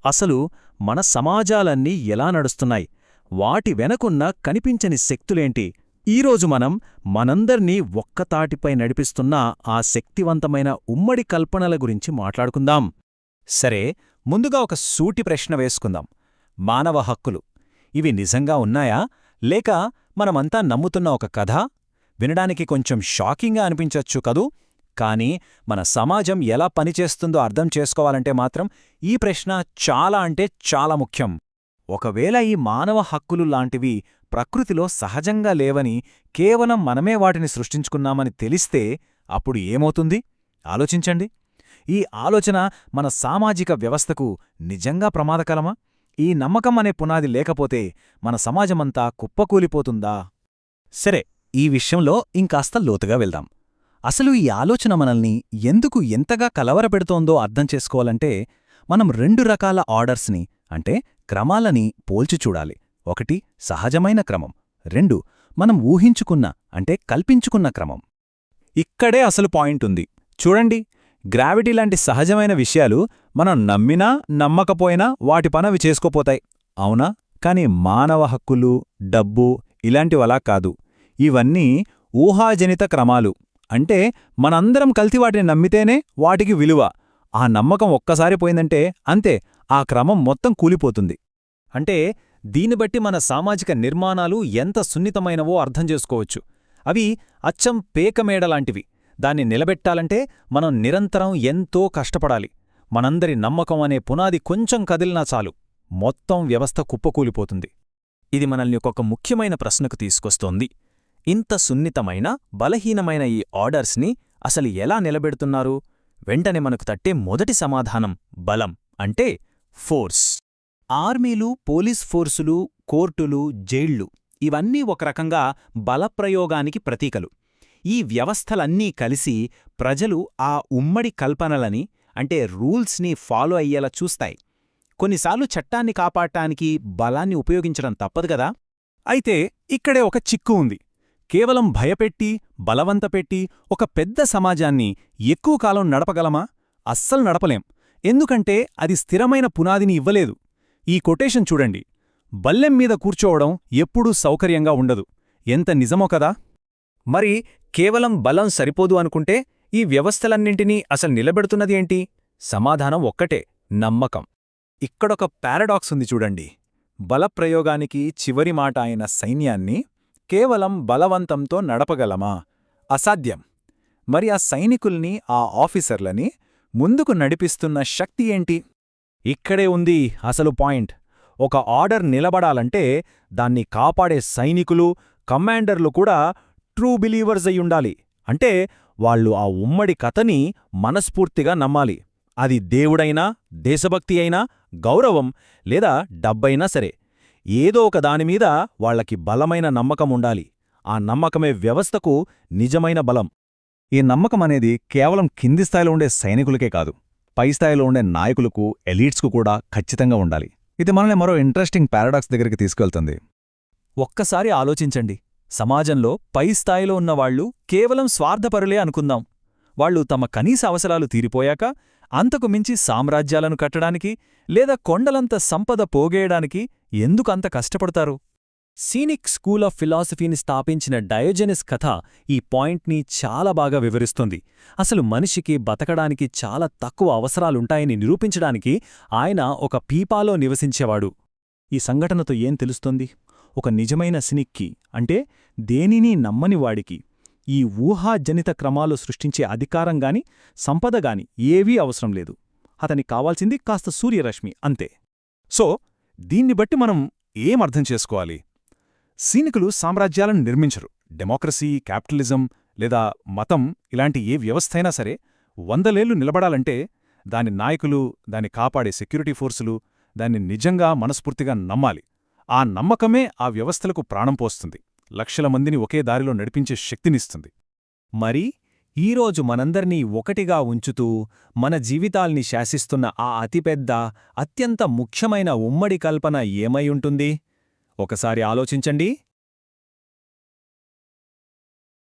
అసలు మన సమాజాలన్నీ ఎలా నడుస్తున్నాయి, వాటి వెనకున్న కనిపించని శక్తులేంటి? ఈరోజు మనందర్నీ ఒక్కతాటిపై నడిపిస్తున్న ఆ శక్తివంతమైన ఉమ్మడి కల్పనల గురించి మాట్లాడుకుందాం. సరే, ముందుగా ఒక సూటి ప్రశ్న వేసుకుందాం. మానవ హక్కులు ఇవి నిజంగా ఉన్నాయా, లేక మనమంతా నమ్ముతున్న ఒక కథ? వినడానికి కొంచెం షాకింగ్గా అనిపించొచ్చు కదూ. కానీ మన సమాజం ఎలా పనిచేస్తుందో అర్థం చేసుకోవాలంటే మాత్రం ఈ ప్రశ్న చాలా అంటే చాలా ముఖ్యం. ఒకవేళ ఈ మానవ హక్కులు లాంటివి ప్రకృతిలో సహజంగా లేవని, కేవలం మనమే వాటిని సృష్టించుకున్నామని తెలిస్తే అప్పుడు ఏమవుతుంది? ఆలోచించండి. ఈ ఆలోచన మన సామాజిక వ్యవస్థకు నిజంగా ప్రమాదకరమా? ఈ నమ్మకం అనే పునాది లేకపోతే మన సమాజమంతా కుప్పకూలిపోతుందా? సరే, ఈ విషయంలో ఇంకాస్త లోతుగా వెళ్దాం. అసలు ఈ ఆలోచన మనల్ని ఎందుకు ఎంతగా కలవరపెడుతోందో అర్థం చేసుకోవాలంటే మనం 2 రకాల ఆర్డర్స్ని, అంటే క్రమాలని పోల్చి చూడాలి. 1 సహజమైన క్రమం, 2 మనం ఊహించుకున్న, అంటే కల్పించుకున్న క్రమం. ఇక్కడే అసలు పాయింట్ ఉంది. చూడండి, గ్రావిటీ లాంటి సహజమైన విషయాలు మనం నమ్మినా నమ్మకపోయినా వాటి పనవి చేసుకోపోతాయి, అవునా? కాని మానవ హక్కులు, డబ్బు ఇలాంటివలా కాదు. ఇవన్నీ ఊహాజనిత క్రమాలు. అంటే మనందరం కలిసి వాటిని నమ్మితేనే వాటికి విలువ. ఆ నమ్మకం ఒక్కసారి పోయిందంటే అంతే, ఆ క్రమం మొత్తం కూలిపోతుంది. అంటే దీన్ని బట్టి మన సామాజిక నిర్మాణాలు ఎంత సున్నితమైనవో అర్థం చేసుకోవచ్చు. అవి అచ్చం పేకమేడలాంటివి. దాన్ని నిలబెట్టాలంటే మనం నిరంతరం ఎంతో కష్టపడాలి. మనందరి నమ్మకం అనే పునాది కొంచెం కదిలినా చాలు, మొత్తం వ్యవస్థ కుప్పకూలిపోతుంది. ఇది మనల్ని ఒక ముఖ్యమైన ప్రశ్నకు తీసుకొస్తోంది. ఇంత సున్నితమైన, బలహీనమైన ఈ ఆర్డర్స్ని అసలు ఎలా నిలబెడుతున్నారు? వెంటనే మనకు తట్టే మొదటి సమాధానం బలం, అంటే ఫోర్స్. ఆర్మీలు, పోలీస్ ఫోర్సులు, కోర్టులు, జైళ్లు ఇవన్నీ ఒక రకంగా బలప్రయోగానికి ప్రతీకలు. ఈ వ్యవస్థలన్నీ కలిసి ప్రజలు ఆ ఉమ్మడి కల్పనలని, అంటే రూల్స్ని ఫాలో అయ్యేలా చూస్తాయి. కొన్నిసార్లు చట్టాన్ని కాపాడటానికి బలాన్ని ఉపయోగించడం తప్పదుగదా. అయితే ఇక్కడే ఒక చిక్కు ఉంది. కేవలం భయపెట్టి, బలవంతపెట్టి ఒక పెద్ద సమాజాన్ని ఎక్కువ కాలం నడపగలమా? అస్సలు నడపలేం. ఎందుకంటే అది స్థిరమైన పునాదిని ఇవ్వలేదు. ఈ కొటేషన్ చూడండి, బల్లెం మీద కూర్చోవడం ఎప్పుడూ సౌకర్యంగా ఉండదు. ఎంత నిజమో కదా. మరి కేవలం బలం సరిపోదు అనుకుంటే ఈ వ్యవస్థలన్నింటినీ అసలు నిలబెడుతున్నది ఏంటి? సమాధానం ఒక్కటే, నమ్మకం. ఇక్కడొక పారాడాక్స్ ఉంది చూడండి. బలప్రయోగానికి చివరి మాట అయిన సైన్యాన్ని కేవలం బలవంతంతో నడపగలమా? అసాధ్యం. మరి ఆ సైనికుల్ని, ఆ ఆఫీసర్లని ముందుకు నడిపిస్తున్న శక్తి ఏంటి? ఇక్కడే ఉంది అసలు పాయింట్. ఒక ఆర్డర్ నిలబడాలంటే దాన్ని కాపాడే సైనికులు, కమాండర్లు కూడా ట్రూ బిలీవర్స్ అయ్యుండాలి. అంటే వాళ్ళు ఆ ఉమ్మడి కథని మనస్ఫూర్తిగా నమ్మాలి. అది దేవుడైనా, దేశభక్తి అయినా, గౌరవం లేదా డబ్బైనా సరే, ఏదో ఒక దానిమీద వాళ్లకి బలమైన నమ్మకముండాలి. ఆ నమ్మకమే వ్యవస్థకు నిజమైన బలం. ఈ నమ్మకమనేది కేవలం కింది స్థాయిలో ఉండే సైనికులకే కాదు, పై స్థాయిలో ఉండే నాయకులకు, ఎలీట్స్కు కూడా ఖచ్చితంగా ఉండాలి. ఇది మనల్ని మరో ఇంట్రెస్టింగ్ పారాడాక్స్ దగ్గరికి తీసుకెళ్తుంది. ఒక్కసారి ఆలోచించండి. సమాజంలో పై స్థాయిలో ఉన్నవాళ్లు కేవలం స్వార్థపరులే అనుకుందాం. వాళ్లు తమ కనీస అవసరాలు తీరిపోయాక అంతకు మించి సామ్రాజ్యాలను కట్టడానికి లేదా కొండలంత సంపద పోగేయడానికి ఎందుకంత కష్టపడతారు? సీనిక్ స్కూల్ ఆఫ్ ఫిలాసఫీని స్థాపించిన డయోజెనస్ కథ ఈ పాయింట్ని చాలా బాగా వివరిస్తుంది. అసలు మనిషికి బతకడానికి చాలా తక్కువ అవసరాలుంటాయని నిరూపించడానికి ఆయన ఒక పీపాలో నివసించేవాడు. ఈ సంఘటనతో ఏం తెలుస్తుంది? ఒక నిజమైన సినిక్కి, అంటే దేనినీ నమ్మనివాడికి ఈ ఊహాజనిత క్రమాలు సృష్టించే అధికారంగాని, సంపదగాని ఏవీ అవసరం లేదు. అతనికి కావాల్సింది కాస్త సూర్యరశ్మి, అంతే. సో దీన్ని బట్టి మనం ఏమర్థం చేసుకోవాలి? సీనికులు సామ్రాజ్యాలను నిర్మించరు. డెమోక్రసీ, క్యాపిటలిజం లేదా మతం ఇలాంటి ఏ వ్యవస్థైనా సరే 100 ఏళ్లు నిలబడాలంటే దాని నాయకులు, దాన్ని కాపాడే సెక్యూరిటీ ఫోర్సులు దాన్ని నిజంగా మనస్ఫూర్తిగా నమ్మాలి. ఆ నమ్మకమే ఆ వ్యవస్థలకు ప్రాణం పోస్తుంది, లక్షల మందిని ఒకే దారిలో నడిపించే శక్తినిస్తుంది. మరి ఈరోజు మనందర్నీ ఒకటిగా ఉంచుతూ మన జీవితాల్ని శాసిస్తున్న ఆ అతిపెద్ద, అత్యంత ముఖ్యమైన ఉమ్మడి కల్పన ఏమై ఉంటుంది? ఒకసారి ఆలోచించండి.